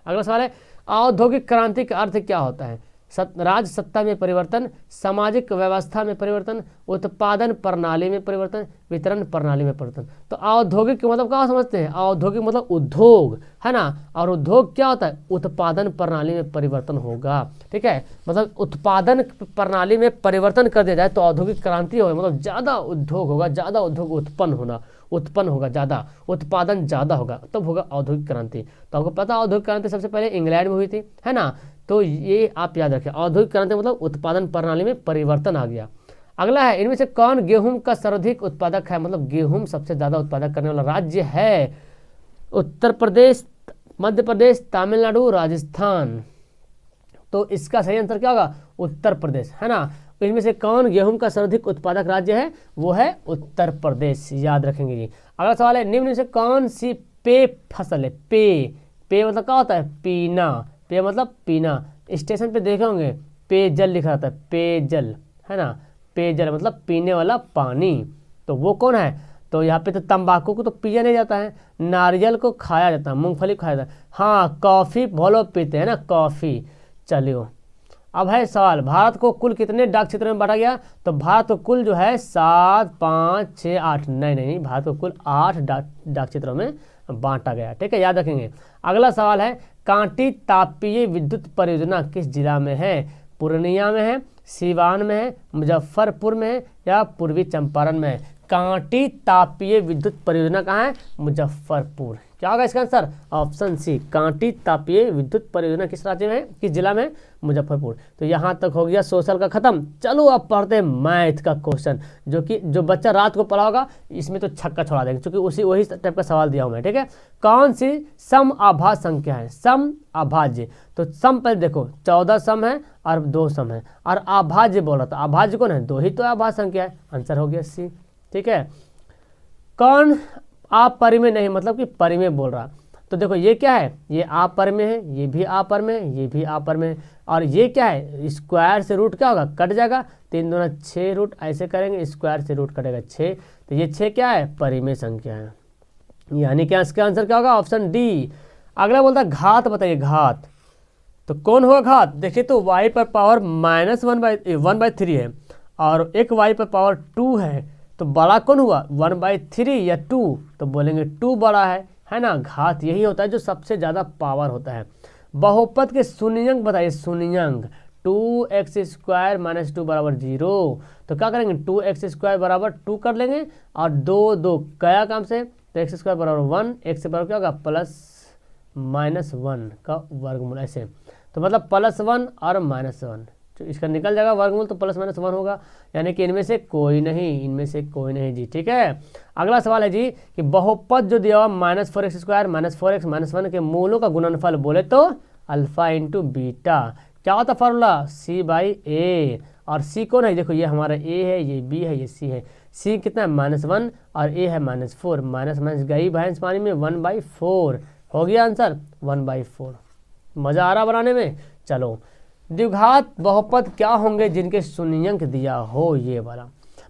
अगला सवाल है औद्योगिक क्रांति का अर्थ क्या होता है? राज सत्ता में परिवर्तन, सामाजिक व्यवस्था में परिवर्तन, उत्पादन प्रणाली में परिवर्तन, वितरण प्रणाली में परिवर्तन। तो औद्योगिक मतलब क्या समझते हैं? औद्योगिक मतलब उद्योग, है ना, और उद्योग क्या होता है? उत्पादन प्रणाली में परिवर्तन होगा। ठीक है, मतलब उत्पादन प्रणाली में परिवर्तन कर दिया जाए तो औद्योगिक क्रांति होगा, मतलब ज़्यादा उद्योग होगा, ज़्यादा उद्योग उत्पन्न होगा, ज़्यादा उत्पादन ज़्यादा होगा, तब होगा औद्योगिक क्रांति। तो आपको पता औद्योगिक क्रांति सबसे पहले इंग्लैंड में हुई थी, है ना, तो ये आप याद रखें, औद्योगिक क्रांति मतलब उत्पादन प्रणाली में परिवर्तन आ गया। अगला है इनमें से कौन गेहूं का सर्वाधिक उत्पादक है? मतलब गेहूं सबसे ज़्यादा उत्पादक करने वाला राज्य है उत्तर प्रदेश, मध्य प्रदेश, तमिलनाडु, राजस्थान। तो इसका सही आंसर क्या होगा? उत्तर प्रदेश, है ना। इनमें से कौन गेहूं का सर्वाधिक उत्पादक राज्य है? वो है उत्तर प्रदेश, याद रखेंगे जी। अगला सवाल है निम्न में से कौन सी पेय फसल है? पे मतलब क्या होता है? पीना। पे मतलब पीना। स्टेशन पे देखे होंगे पेयजल लिखा रहता है, पेयजल, है ना, पेयजल मतलब पीने वाला पानी। तो वो कौन है? तो यहाँ पे तो तंबाकू को तो पिया नहीं जाता है, नारियल को खाया जाता है, मूंगफली को खाया जाता है, हाँ, कॉफ़ी बहुत लोग पीते हैं ना, कॉफ़ी। चलिए, अब है सवाल भारत को कुल कितने डाक क्षेत्रों में बांटा गया? तो भारत को कुल जो है 7, 5, 6, 8, नहीं, भारत को कुल 8 डाक क्षेत्रों में बांटा गया। ठीक है, याद रखेंगे। अगला सवाल है कांटी तापीय विद्युत परियोजना किस जिला में है? पूर्णिया में है, सीवान में है, मुजफ्फरपुर में है, या पूर्वी चंपारण में है? कांटी तापीय विद्युत परियोजना कहाँ है? मुजफ्फरपुर। क्या होगा इसका आंसर? ऑप्शन सी, कांटी तापीय विद्युत परियोजना किस राज्य में है, किस जिला में? मुजफ्फरपुर। तो यहाँ तक हो गया सोशल का खत्म। चलो अब पढ़ते हैं मैथ का क्वेश्चन, जो बच्चा रात को पढ़ा होगा इसमें तो छक्का छोड़ा देंगे, क्योंकि वही टाइप का सवाल दिया हूँ मैं। ठीक है, कौन सी सम अभाज्य संख्या है? सम अभाज्य, तो सम पर देखो 14 सम है और 2 सम है, और अभाज्य बोला था, अभाज्य कौन है? 2 ही तो अभाज्य संख्या है। आंसर हो गया सी। ठीक है, कौन अपरिमेय नहीं, मतलब कि परिमेय बोल रहा। तो देखो ये क्या है? ये अपरिमेय है, ये भी अपरिमेय है, ये भी अपरिमेय है, और ये क्या है? स्क्वायर से रूट क्या होगा? कट जाएगा, 3 दूना 6 रूट ऐसे करेंगे, स्क्वायर से रूट कटेगा 6, तो ये 6 क्या है? परिमेय संख्या है, यानी कि इसका आंसर क्या होगा? Option D. अगला बोलता है घात बताइए, घात। तो कौन होगा घात? देखिए तो y पर पावर -1/3 है और एक y पर पावर 2 है, तो बड़ा कौन हुआ? 1/3 या 2? तो बोलेंगे 2 बड़ा है ना। घात यही होता है जो सबसे ज़्यादा पावर होता है। बहुपद के शून्यंक बताइए, शून्यंक। 2x² - 2 = 0, तो क्या करेंगे? 2x² = 2 कर लेंगे, और 2 गया काम से, तो x² = 1, x से बराबर क्या होगा? +-1 का वर्गमूल, ऐसे। तो मतलब +1 और -1, तो इसका निकल जाएगा वर्गमूल, तो +-1 होगा, यानी कि इनमें से कोई नहीं जी। ठीक है, अगला सवाल है जी कि बहुपद जो दिया हुआ -4x² -4x -1 के मूलों का गुणनफल बोले तो अल्फा इंटू बीटा। क्या होता फार्मूला? C/A, और C कौन है? देखो ये हमारा A है, ये B है, ये C है। C कितना है? -1, और A है -4, माइनस गई भैंस पानी में, 1/4 हो गया आंसर, 1/4। मज़ा आ रहा बनाने में। चलो, द्विघात बहुपद क्या होंगे जिनके शून्यंक दिया हो? ये वाला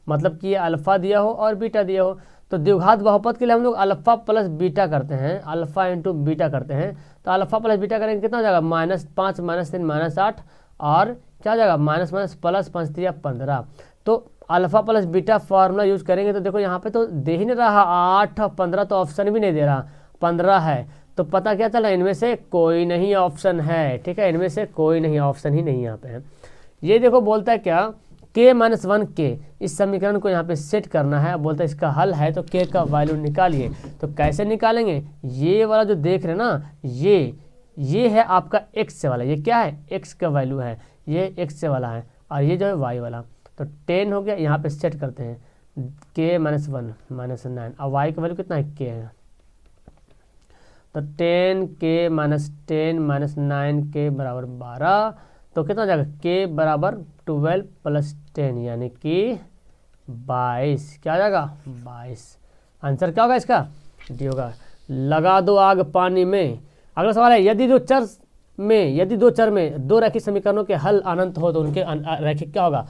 मतलब कि ये अल्फा दिया हो और बीटा दिया हो। तो द्विघात बहुपद के लिए हम लोग अल्फा प्लस बीटा करते हैं, अल्फा इंटू बीटा करते हैं। तो अल्फा प्लस बीटा करेंगे कितना हो जाएगा? -5 -3 -8, और क्या हो जाएगा? Minus plus 5 3 15। तो alpha plus beta formula use करेंगे तो देखो यहाँ पे तो दे ही नहीं रहा 8 और 15, तो ऑप्शन भी नहीं दे रहा, 15 है, तो पता क्या चला, इनमें से कोई नहीं ऑप्शन है। ठीक है, इनमें से कोई नहीं, ऑप्शन ही नहीं यहाँ पे है। ये देखो बोलता है क्या, k-1 के, इस समीकरण को यहाँ पे सेट करना है। बोलता है इसका हल है तो k का वैल्यू निकालिए। तो कैसे निकालेंगे, ये वाला जो देख रहे हैं ना, ये है आपका x से वाला, ये क्या है, x का वैल्यू है, ये x से वाला है, और ये जो है y वाला, तो 10 हो गया। यहाँ पे सेट करते हैं k-1 -9, और y का वैल्यू कितना है, k है, तो 10k - 9 के बराबर 12, तो कितना हो जाएगा, k बराबर 12 + 10 यानी कि 22, क्या हो जाएगा 22। आंसर क्या होगा इसका, डी होगा। लगा दो आग पानी में। अगला सवाल है, यदि दो चर में दो रैखिक समीकरणों के हल अनंत हो तो उनके रैखिक क्या होगा।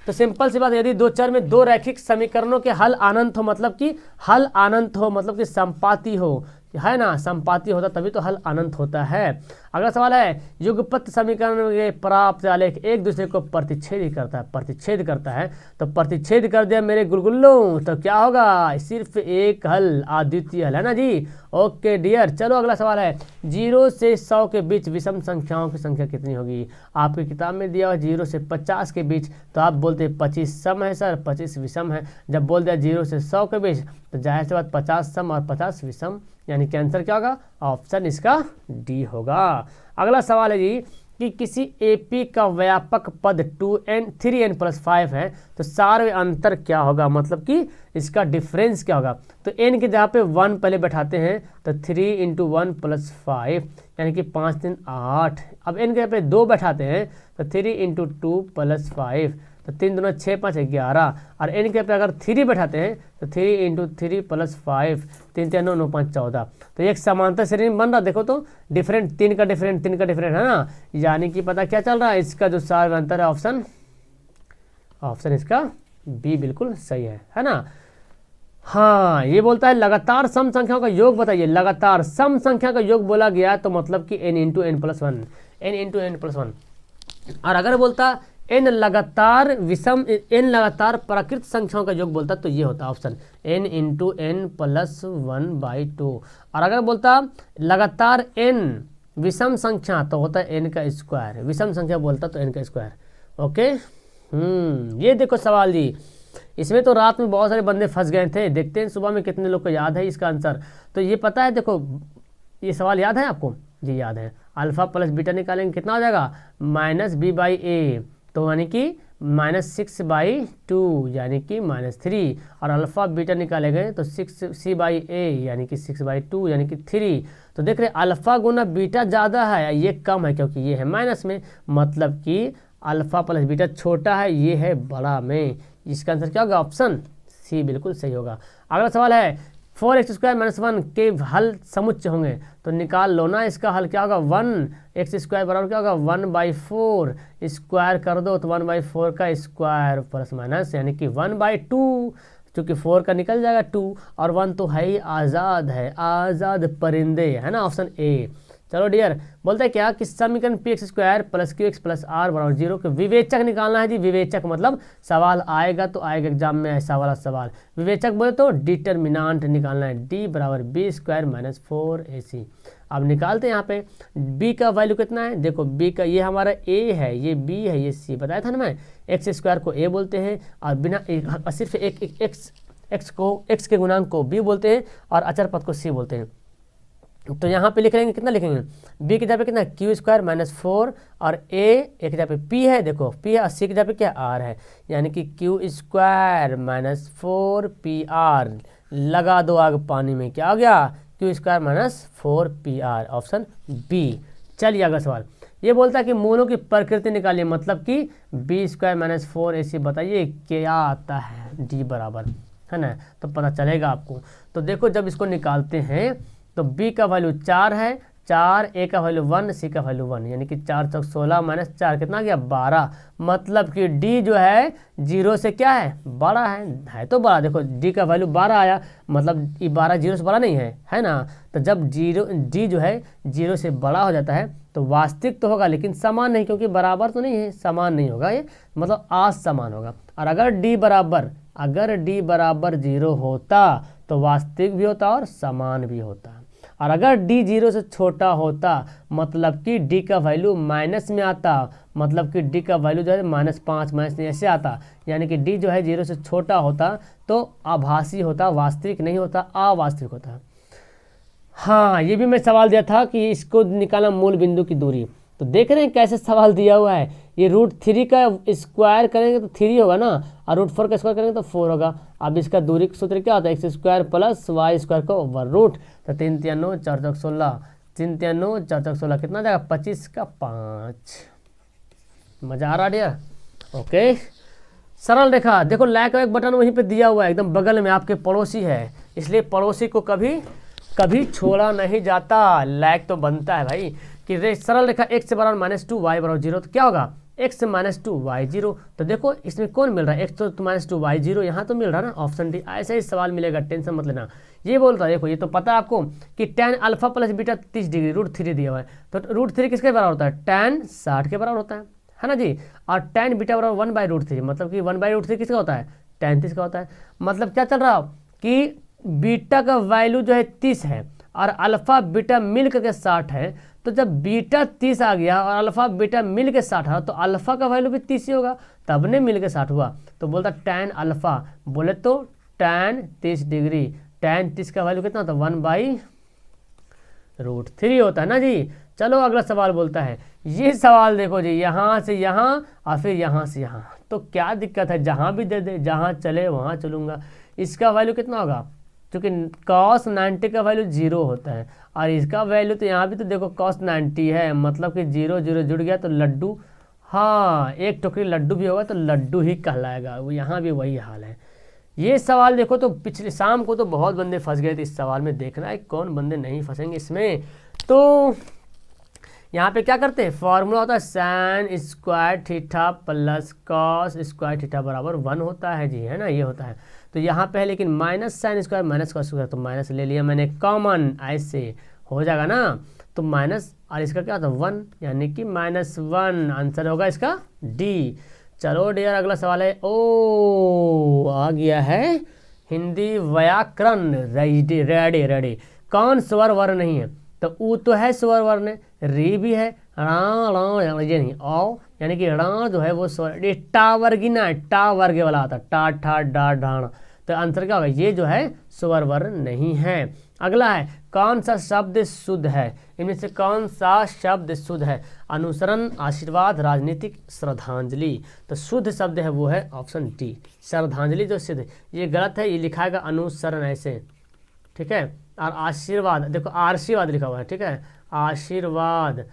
तो सिंपल सी बात है, यदि दो चर में दो रैखिक समीकरणों के हल अनंत हो, मतलब कि हल अनंत हो, मतलब कि संपाती हो, है ना, संपाती होता तभी तो हल अनंत होता है। अगला सवाल है, युगपत समीकरण के प्राप्त आलेख एक दूसरे को प्रतिच्छेद करता है, तो प्रतिच्छेद कर दिया मेरे गुलगुल्लों, तो क्या होगा, सिर्फ एक हल, अद्वितीय हल, है ना जी। ओके डियर, चलो अगला सवाल है, 0 से 100 के बीच विषम संख्याओं की संख्या कितनी होगी। आपकी किताब में दिया हुआ 0 से 50 के बीच, तो आप बोलते 25 सम है सर, 25 विषम है। जब बोल दिया 0 से 100 के बीच, तो जाहिर सी बात 50 सम और 50 विषम, यानी कि आंसर क्या होगा, ऑप्शन इसका डी होगा। अगला सवाल है जी कि किसी एपी का व्यापक पद 3n+5 है, तो सार्व अंतर क्या होगा, मतलब कि इसका डिफरेंस क्या होगा। तो n के जहाँ पे 1 पहले बैठाते हैं, तो 3 × 1 + 5 यानी कि 5 3 8। अब n के जहाँ पे 2 बैठाते हैं, तो 3 × 2 + 5, तो 3 दूना 6 5 11, और n के पे अगर 3 बैठाते हैं, तो 3 × 3 + 5, 3 3 9 9 5 14। तो एक समांतर श्रेणी बन रहा, देखो तो डिफरेंट, 3 का डिफरेंट है ना, यानी कि पता क्या चल रहा है, इसका जो सार्व अंतर है ऑप्शन इसका बी बिल्कुल सही है ना। हाँ, ये बोलता है लगातार सम संख्याओं का योग बताइए। लगातार सम संख्या का योग बोला गया तो मतलब कि n × n+1, और अगर बोलता n लगातार प्राकृत संख्याओं का योग बोलता तो ये होता ऑप्शन n × n+1/2। और अगर बोलता लगातार n विषम संख्या तो होता है n का स्क्वायर, विषम संख्या बोलता तो n का स्क्वायर। ओके, ये देखो सवाल जी, इसमें तो रात में बहुत सारे बंदे फंस गए थे, देखते हैं सुबह में कितने लोग को याद है इसका आंसर। तो ये पता है, देखो ये सवाल याद है आपको जी, याद है। अल्फा प्लस बीटा निकालेंगे कितना हो जाएगा, -b/a, तो यानी कि -6/2 यानी कि -3, और अल्फा बीटा निकाले गए तो 6c/a यानी कि 6/2 यानी कि 3। तो देख रहे अल्फा गुना बीटा ज़्यादा है, ये कम है क्योंकि ये है माइनस में, मतलब कि अल्फा प्लस बीटा छोटा है, ये है बड़ा में। इसका आंसर क्या होगा, ऑप्शन सी बिल्कुल सही होगा। अगला सवाल है, 4x² - 1 के हल समुच्चय होंगे, तो निकाल लो ना इसका हल, क्या होगा, 1x² बराबर क्या होगा 1/4, स्क्वायर कर दो तो 1/4 का स्क्वायर प्लस माइनस यानी कि 1/2, क्योंकि 4 का निकल जाएगा 2, और 1 तो है ही आज़ाद परिंदे, है ना, ऑप्शन ए। चलो डियर, बोलते हैं क्या कि समीकरण px² + qx + r = 0 के विवेचक निकालना है जी। विवेचक मतलब सवाल आएगा तो आएगा एग्जाम में ऐसा वाला सवाल। विवेचक बोले तो डिटर्मिनांट निकालना है, d बराबर b² - 4ac। अब निकालते हैं यहाँ पे b का वैल्यू कितना है, देखो b का, ये हमारा a है, ये b है, ये c, बताया था ना मैं, x² को a बोलते हैं, और बिना सिर्फ एक x के गुणांक को b बोलते हैं, और अचर पद को c बोलते हैं। तो यहाँ पे लिख लेंगे, कितना लिखेंगे, b की जगह पे कितना, q² - 4, और a एक जगह पे p है, देखो p है, और c की जगह पे क्या r है, यानी कि q² - 4pr। लगा दो आग पानी में, क्या हो गया, q² - 4pr, ऑप्शन बी। चलिए अगला सवाल, ये बोलता है कि मूलों की प्रकृति निकालिए, मतलब कि b² - 4ac बताइए क्या आता है, d बराबर, है ना, तो पता चलेगा आपको। तो देखो जब इसको निकालते हैं तो b का वैल्यू 4 है, 4, ए का वैल्यू 1, सी का वैल्यू 1, यानी कि 4 चौक 16 माइनस 4 कितना गया 12। मतलब कि डी जो है 0 से क्या है बड़ा है तो बड़ा। देखो डी का वैल्यू 12 आया, मतलब ये 12 0 से बड़ा नहीं है ना। तो जब डी जो है 0 से बड़ा हो जाता है तो वास्तविक तो होगा लेकिन समान नहीं, क्योंकि बराबर तो नहीं है, समान नहीं होगा ये, मतलब असमान होगा। और अगर डी बराबर 0 होता तो वास्तविक भी होता और समान भी होता। और अगर डी 0 से छोटा होता मतलब कि डी का वैल्यू माइनस में आता, मतलब कि डी का वैल्यू जो है -5 -3 ऐसे आता, यानी कि डी जो है 0 से छोटा होता तो आभासी होता, वास्तविक नहीं होता, अवास्तविक होता। हाँ, ये भी मैं सवाल दिया था कि इसको निकालना मूल बिंदु की दूरी। तो देख रहे हैं कैसे सवाल दिया हुआ है। ये √3 का स्क्वायर करेंगे तो 3 होगा ना, और √4 का स्क्वायर करेंगे तो 4 होगा। अब इसका दूरी का सूत्र क्या होता है, x² + y² को ओवर रूट। तो 3 3 9 4 चौक 16, 3 3 9 4 चौक 16 कितना जाएगा 25 का 5। मजा आ रहा डियर? ओके, सरल रेखा। देखो लाइक का एक बटन वहीं पे दिया हुआ है, एकदम बगल में, आपके पड़ोसी है, इसलिए पड़ोसी को कभी छोड़ा नहीं जाता। लाइक तो बनता है भाई। कि सरल रेखा x से बराबर -2 y बराबर 0, तो क्या होगा x से -2 y 0। तो देखो इसमें कौन मिल रहा है, x तो -2 y 0 यहाँ तो मिल रहा है ना, ऑप्शन डी। ऐसा ही सवाल मिलेगा, टेंशन मत लेना। ये बोल रहा है, देखो ये तो पता है आपको कि tan alpha plus beta 30 degree √3 दिया हुआ है। तो √3 किसके बराबर होता है, tan 60 के बराबर होता है ना जी। और tan बीटा बराबर 1/√3, मतलब कि 1/√3 किसका होता है, tan 30 का होता है। मतलब क्या चल रहा हो कि बीटा का वैल्यू जो है 30 है और अल्फा बीटा मिल करके 60 है। तो जब बीटा 30 आ गया और अल्फा बीटा मिल के 60 है तो अल्फा का वैल्यू भी 30 ही होगा, तब ने मिल के 60 हुआ। तो बोलता tan अल्फा, बोले तो tan 30 डिग्री, tan 30 का वैल्यू कितना होता है 1/√3 होता है ना जी। चलो अगला सवाल बोलता है, ये सवाल देखो जी, यहाँ से यहाँ और फिर यहाँ से यहाँ, तो क्या दिक्कत है, जहाँ भी दे दे, जहाँ चले वहाँ चलूँगा। इसका वैल्यू कितना होगा, क्योंकि cos 90 का वैल्यू 0 होता है और इसका वैल्यू तो यहाँ भी तो देखो cos 90 है, मतलब कि 0 0 जुड़ गया तो लड्डू, हाँ एक टोकरी लड्डू भी होगा तो लड्डू ही कहलाएगा। वो यहाँ भी वही हाल है। ये सवाल देखो तो पिछले शाम को तो बहुत बंदे फंस गए थे इस सवाल में, देखना है कौन बंदे नहीं फंसेंगे इसमें। तो यहाँ पे क्या करते हैं, फॉर्मूला होता है sin² theta plus cos² theta बराबर 1 होता है जी, है ना, ये होता है। तो यहाँ पे है लेकिन -sin² माइनस cos², तो माइनस ले लिया मैंने कॉमन, ऐसे हो जाएगा ना। तो माइनस और इसका क्या होता है 1, यानी कि -1, आंसर होगा इसका डी। चलो डियर अगला सवाल है, ओ आ गया है हिंदी व्याकरण, रेडी। कौन स्वर वर्ण नहीं है, तो ऊ तो है स्वर वर्ण, री भी है, रा ये नहीं, औ यानी कि रा जो है वो स्वर, ये टा वर्गी ना, टा वर्ग वाला आता है, टा ठा डा ढाण। तो आंसर क्या होगा, ये जो है स्वर वर्ण नहीं है। अगला है, कौन सा शब्द शुद्ध है, इनमें से कौन सा शब्द शुद्ध है, अनुसरण, आशीर्वाद, राजनीतिक, श्रद्धांजलि। तो शुद्ध शब्द है वो है ऑप्शन डी, श्रद्धांजलि जो सिद्ध। ये गलत है, ये लिखा है अनुसरण ऐसे, ठीक है। और आशीर्वाद, देखो आशीर्वाद लिखा हुआ है, ठीक है, आशीर्वाद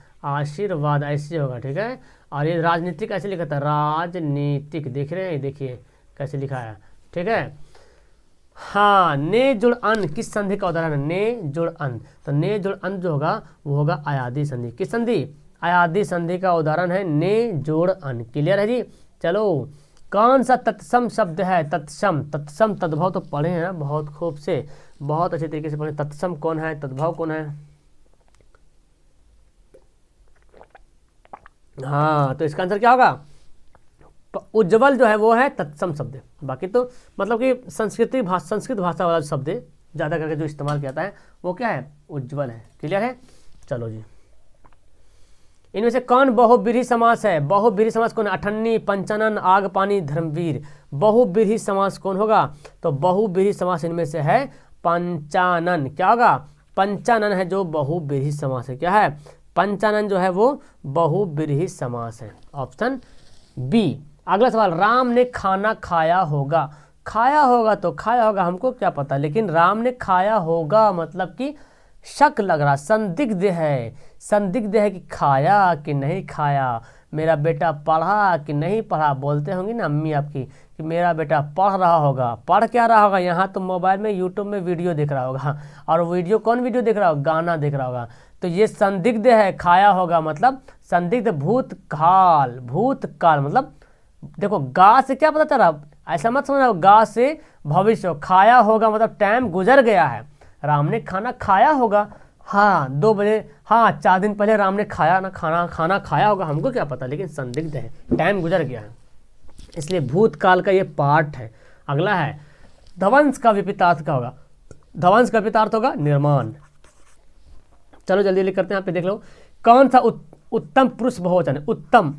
ऐसे होगा, ठीक है। और ये राजनीतिक ऐसे लिखा था, राजनीतिक, देख रहे हैं, देखिए कैसे लिखा है, ठीक है। हाँ, ने जुड़ अन किस संधि का उदाहरण है, ने जुड़ अन। तो ने जुड़ अन जो होगा वो होगा अयादी संधि। किस संधि, अयादी संधि का उदाहरण है ने जोड़ अन। क्लियर है जी। चलो, कौन सा तत्सम शब्द है, तत्सम तद्भव तो पढ़े हैं ना बहुत खूब से, बहुत अच्छे तरीके से पढ़े। तत्सम कौन है, तद्भव कौन है, हाँ, तो इसका आंसर क्या होगा, उज्ज्वल जो है वो है तत्सम शब्द। बाकी तो मतलब कि संस्कृत भाषा वाला शब्द ज़्यादा करके जो इस्तेमाल किया जाता है वो क्या है, उज्ज्वल है। क्लियर है। चलो जी, इनमें से कौन बहुब्रीहि समास है, बहुब्रीहि समास कौन है, अठन्नी, पंचानन, आग पानी, धर्मवीर। बहुब्रीहि समास कौन होगा, तो बहुब्रीहि समास इनमें से है पंचानन। क्या होगा, पंचानन है जो बहुब्रीहि समास है। क्या है, पंचानन जो है वो बहुब्रीहि समास है, ऑप्शन बी। अगला सवाल, राम ने खाना खाया होगा। खाया होगा तो खाया होगा, हमको क्या पता, लेकिन राम ने खाया होगा मतलब कि शक लग रहा, संदिग्ध है कि खाया कि नहीं खाया, मेरा बेटा पढ़ा कि नहीं पढ़ा। बोलते होंगे ना अम्मी आपकी कि मेरा बेटा पढ़ रहा होगा, पढ़ क्या रहा होगा, यहाँ तो मोबाइल में यूट्यूब में वीडियो देख रहा होगा। और वीडियो कौन वीडियो देख रहा होगा, गाना देख रहा होगा। तो ये संदिग्ध है, खाया होगा मतलब संदिग्ध भूतकाल, भूतकाल मतलब देखो गा से क्या पता चल रहा, ऐसा मत समझना गा से भविष्य, खाया होगा मतलब टाइम गुजर गया है, राम ने खाना खाया होगा, हाँ 2 बजे, हाँ 4 दिन पहले राम ने खाया ना, खाना खाया होगा, हमको क्या पता, लेकिन संदिग्ध है, टाइम गुजर गया है, इसलिए भूतकाल का ये पार्ट है। अगला है ध्वंस का विपरीतार्थ का होगा, ध्वंस का विपरीतार्थ होगा निर्माण। चलो जल्दी जल्दी करते हैं, यहाँ पे देख लो कौन सा उत्तम पुरुष बहुवचन है। उत्तम,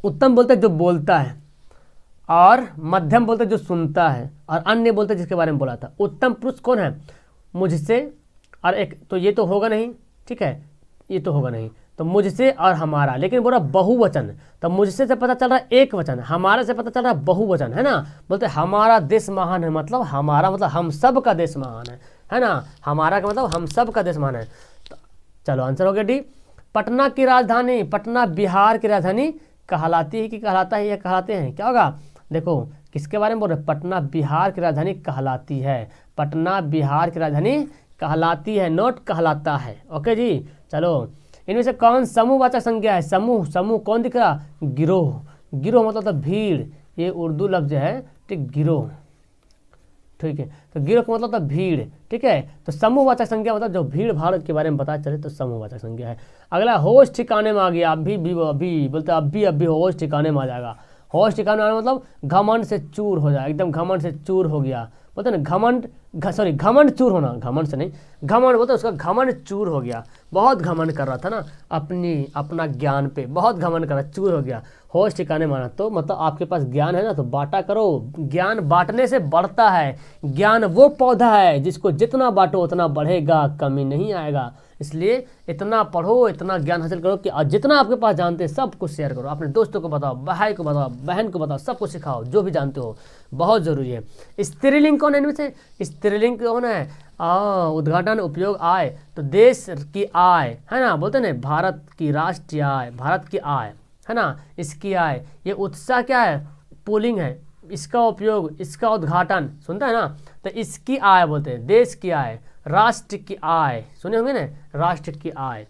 उत्तम बोलते जो बोलता है, और मध्यम बोलते जो सुनता है, और अन्य बोलते जिसके बारे में बोला था। उत्तम पुरुष कौन है, मुझसे, और एक तो ये तो होगा नहीं, ठीक है, ये तो होगा नहीं, तो मुझसे और हमारा, लेकिन बोला बहुवचन, तो मुझसे से पता चल रहा है एक वचन, हमारा से पता चल रहा है बहुवचन, है ना। बोलते हमारा देश महान है, मतलब हमारा मतलब हम सब का देश महान है ना, हमारा का मतलब हम सब का देश महान है। तो चलो आंसर हो गया डी। पटना की राजधानी, पटना बिहार की राजधानी कहलाती है कि कहलाता है या कहलाते हैं, क्या होगा, देखो किसके बारे में बोल रहे, पटना बिहार की राजधानी कहलाती है, पटना बिहार की राजधानी कहलाती है, नोट कहलाता है। ओके जी, चलो इनमें से कौन समूहवाचक संज्ञा है। समूह, समूह कौन दिख रहा, गिरोह, गिरोह मतलब भीड़, ये उर्दू लफ्ज है, ठीक, गिरोह, ठीक है, तो गिरोह का मतलब भीड़, ठीक है, तो समूहवाचक संज्ञा मतलब जो भीड़ भाड़ के बारे में पता चले तो समूहवाचक संज्ञा है। अगला होश ठिकाने में आ गया, अभी बोलते अभी होश ठिकाने में आ जाएगा। होश ठिकाने में मतलब घमंड से चूर हो जाए, एकदम घमंड से चूर हो गया, बोलते ना घमंड, सॉरी घमंड चूर होना, घमंड से नहीं, घमंड बोलते उसका घमंड चूर हो गया, बहुत घमंड कर रहा था ना अपना ज्ञान पे, बहुत घमंड कर रहा, चूर हो गया। होश ठिकाने माना तो मतलब आपके पास ज्ञान है ना, तो बांटा करो, ज्ञान बांटने से बढ़ता है, ज्ञान वो पौधा है जिसको जितना बांटो उतना बढ़ेगा, कमी नहीं आएगा, इसलिए इतना पढ़ो, इतना ज्ञान हासिल करो कि जितना आपके पास जानते हैं सब कुछ शेयर करो, अपने दोस्तों को बताओ, भाई को बताओ, बहन को बताओ, सबको सिखाओ जो भी जानते हो, बहुत ज़रूरी है। स्त्रीलिंग कौन है इनमें से, स्त्रीलिंग कौन है, उद्घाटन उपयोग आय, तो देश की आय है ना, बोलते ना भारत की राष्ट्रीय आय, भारत की आय है ना, इसकी आय, ये उत्साह क्या है, पुल्लिंग है, इसका उपयोग, इसका उद्घाटन, सुनता है ना, तो इसकी आय बोलते हैं, देश की आय, राष्ट्र की आय, सुने होंगे ना, राष्ट्र की आय।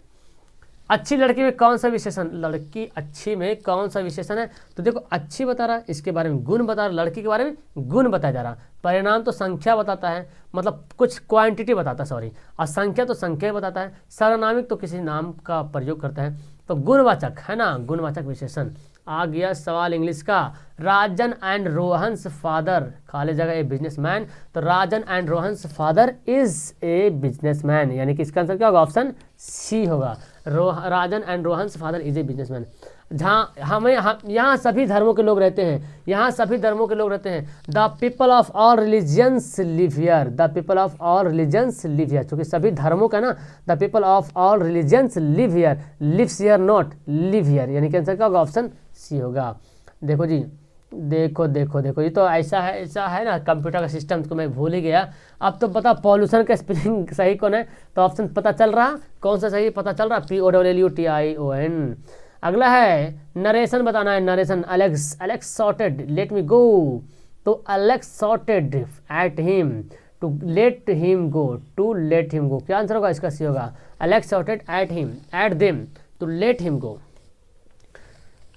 अच्छी लड़की में कौन सा विशेषण, लड़की अच्छी में कौन सा विशेषण है, तो देखो अच्छी बता रहा है, इसके बारे में गुण बता रहा, लड़की के बारे में गुण बताया जा रहा, परिणाम तो संख्या बताता है, मतलब कुछ क्वांटिटी बताता है, सॉरी, और संख्या तो संख्या बताता है, सर्वनामिक तो किसी नाम का प्रयोग करता है, तो गुणवाचक है ना, गुणवाचक विशेषण। आ गया सवाल इंग्लिश का, राजन एंड रोहन्स फादर, खाली जगह ए बिजनेसमैन, तो Rajan and Rohan's father is a businessman, यानी कि इसका आंसर क्या होगा, ऑप्शन सी होगा, Rajan and Rohan's father is a businessman. जहाँ यहाँ सभी धर्मों के लोग रहते हैं, यहाँ सभी धर्मों के लोग रहते हैं, the people of all religions live here, the people of all religions live here, क्योंकि सभी धर्मों का ना, the people of all religions live here, lives here not live here, यानी कि आंसर क्या होगा, ऑप्शन सी होगा। देखो जी, देखो देखो देखो, ये तो ऐसा है ना कंप्यूटर का सिस्टम, तो मैं भूल ही गया। अब तो पता पॉल्यूशन का स्पेलिंग सही कौन है, तो ऑप्शन पता चल रहा, कौन सा सही पता चल रहा, POLLUTION। अगला है नरेशन बताना है, narration, Alex shouted let me go, तो Alex shouted at him to let him go, to let him go, क्या आंसर होगा इसका, सी होगा, Alex shouted at him, at them to let him go.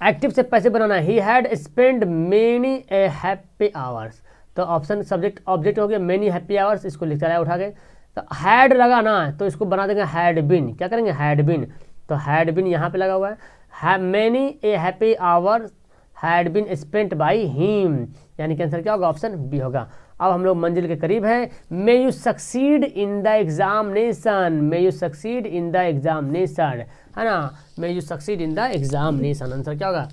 Active से पैसे बनाना, he had spent many a happy hours, तो option subject object हो गया, मेनी हैप्पी आवर्स, इसको लिखा है उठा के, तो हैड लगा ना, तो इसको बना देंगे हैड बिन, क्या करेंगे, हैड बिन, तो हैड बिन यहाँ पे लगा हुआ है, many a happy hours had been spent by him, यानी कि आंसर क्या होगा, ऑप्शन बी होगा। अब हम लोग मंजिल के करीब है, may you succeed in the examination, may you succeed in the examination, है ना, may you succeed in the examination, answer क्या होगा।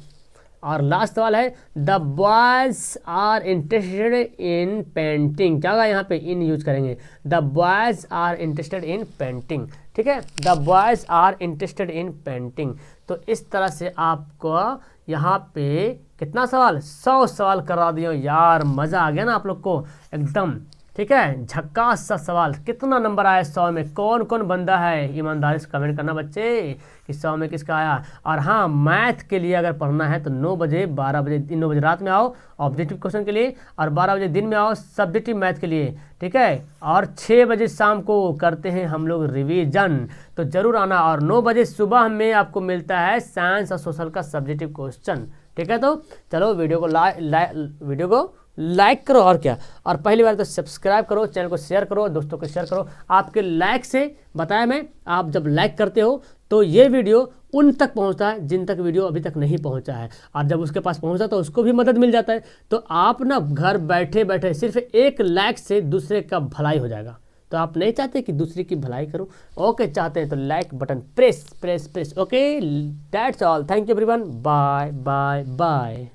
और लास्ट सवाल है, the boys are interested in painting, क्या होगा, यहाँ पे इन यूज करेंगे, the boys are interested in painting, ठीक है, the boys are interested in painting. तो इस तरह से आपको यहाँ पे कितना सवाल, 100 सवाल करा दिया यार, मज़ा आ गया ना आप लोग को एकदम, ठीक है, झक्कास सा सवाल, कितना नंबर आया 100 में, कौन कौन बंदा है, ईमानदारी से कमेंट करना बच्चे कि 100 में किसका आया। और हाँ, मैथ के लिए अगर पढ़ना है तो 9 बजे 12 बजे 9 बजे रात में आओ ऑब्जेक्टिव क्वेश्चन के लिए, और 12 बजे दिन में आओ सब्जेक्टिव मैथ के लिए, ठीक है। और 6 बजे शाम को करते हैं हम लोग रिवीजन, तो जरूर आना। और 9 बजे सुबह में आपको मिलता है साइंस और सोशल का सब्जेक्टिव क्वेश्चन, ठीक है। तो चलो वीडियो को लाइक करो और क्या, और पहली बार तो सब्सक्राइब करो, चैनल को शेयर करो, दोस्तों को शेयर करो। आपके लाइक से बताया मैं, आप जब लाइक करते हो तो ये वीडियो उन तक पहुंचता है जिन तक वीडियो अभी तक नहीं पहुंचा है, और जब उसके पास पहुंचता तो उसको भी मदद मिल जाता है। तो आप ना घर बैठे बैठे सिर्फ एक लाइक से दूसरे का भलाई हो जाएगा। तो आप नहीं चाहते कि दूसरे की भलाई करूं, ओके, चाहते हैं तो like button press press press. Okay, that's all, thank you everyone, bye bye bye.